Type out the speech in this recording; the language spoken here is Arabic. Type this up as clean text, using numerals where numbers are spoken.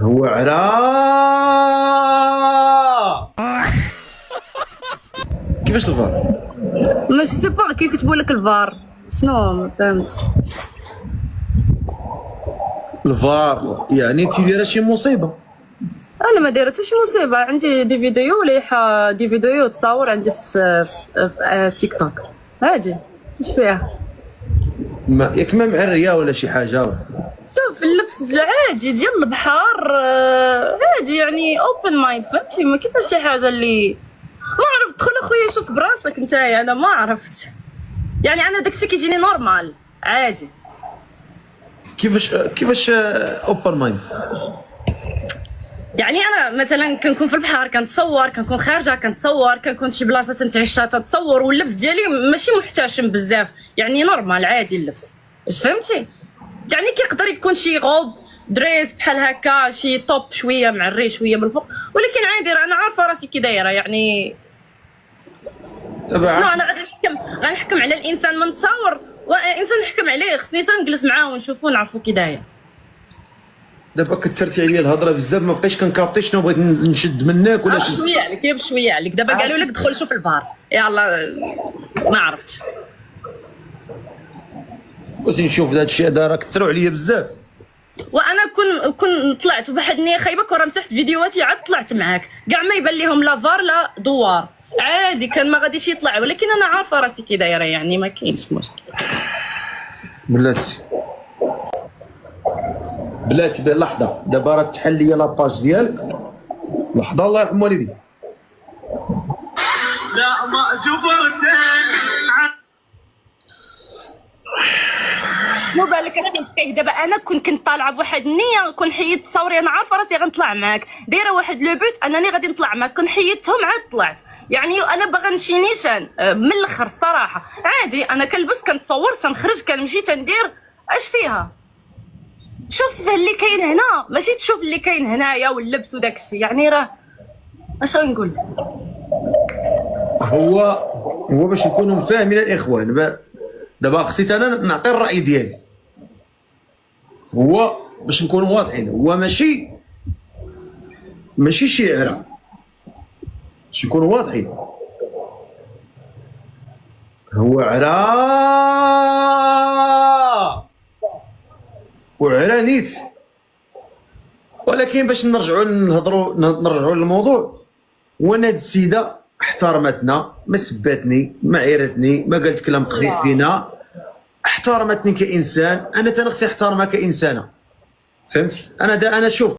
هو عرا. كيفاش الفار؟ ما سي با كي كتبوا لك الفار شنو ما فهمتش. الفار يعني انت دايره شي مصيبه. انا ما دايره حتى شي مصيبه، عندي دي فيديو مليحه، دي فيديو تصاور عندي في تيك توك عادي. اش فيها؟ ما ياك ما معريه ولا شي حاجه؟ شوف اللبس عادي ديال البحر، عادي يعني اوبن مايند فهمتي، ما كاينش شي حاجه اللي ما عرفت. دخل اخويا شوف براسك نتايا، انا ما عرفت يعني انا داكشي كيجيني نورمال عادي. كيفاش اوبن مايند؟ يعني انا مثلا كنكون في البحر كنتصور، كنكون خارجه كنتصور، كنكون شي بلاصه تنتعشى تتصور، واللبس ديالي ماشي محتشم بزاف يعني نورمال عادي اللبس. واش فهمتي؟ يعني كيقدر يكون شي غوب دريس بحال هكا، شي توب شويه معري شويه من الفوق، ولكن عادي راه انا عارفه راسي كي دايره يعني. شنو انا غنحكم على الانسان من تصاور، وانسان نحكم عليه خصني تنجلس معاه ونشوفو نعرفو كي داير. دابا كثرتي عليا الهضره بزاف، ما بقيتش كنكابطي شنو بغيت نشد منك ولا بشويه عليك يا بشويه عليك. دابا قالوا لك دخل شوف الفار، يلا ما عرفتش. بغيت نشوف هذا الشيء هذا، راه كثروا عليا بزاف. وانا كون طلعت بواحد النيه خايبه، كون راه مسحت فيديوهاتي عاد طلعت معاك كاع ما يبان لهم لا فار لا دوار عادي، كان ما غاديش يطلع، ولكن انا عارفه راسي كي دايره يعني ما كاينش مشكل. بلاتي لحظه، دابا راه تحل ليا لاباج ديالك. لحظه الله يرحم والديك. لا ما جبرت مو بالك السي دابا انا كنت طالعه بواحد النيه، كون حيدت تصاوري انا عارفه راسي غنطلع معاك، دايره واحد لو بوت انني غادي نطلع معاك، كون حيدتهم عاد طلعت يعني. انا باغا نمشي نيشان من الاخر الصراحه عادي، انا كنلبس كنتصور تنخرج كنمشي تندير اش فيها. تشوف اللي كاين هنا ماشي تشوف اللي كاين هنايا واللبس وداك الشيء يعني. راه اش غنقول؟ هو باش نكونوا مفاهمين الاخوان، دابا خصيت انا نعطي الراي ديالي. هو باش نكونوا واضحين، هو ماشي شعره، باش نكونوا واضحين. هو عرا وعرا نيت، ولكن باش نرجعوا للموضوع. وانا هاد السيده احترمتنا، ما سباتني، ما عيرتني، ما قالت كلام قبيح فينا، احترمتني كانسان. انا خصني احترمها كانسانه، فهمتي؟ انا شوف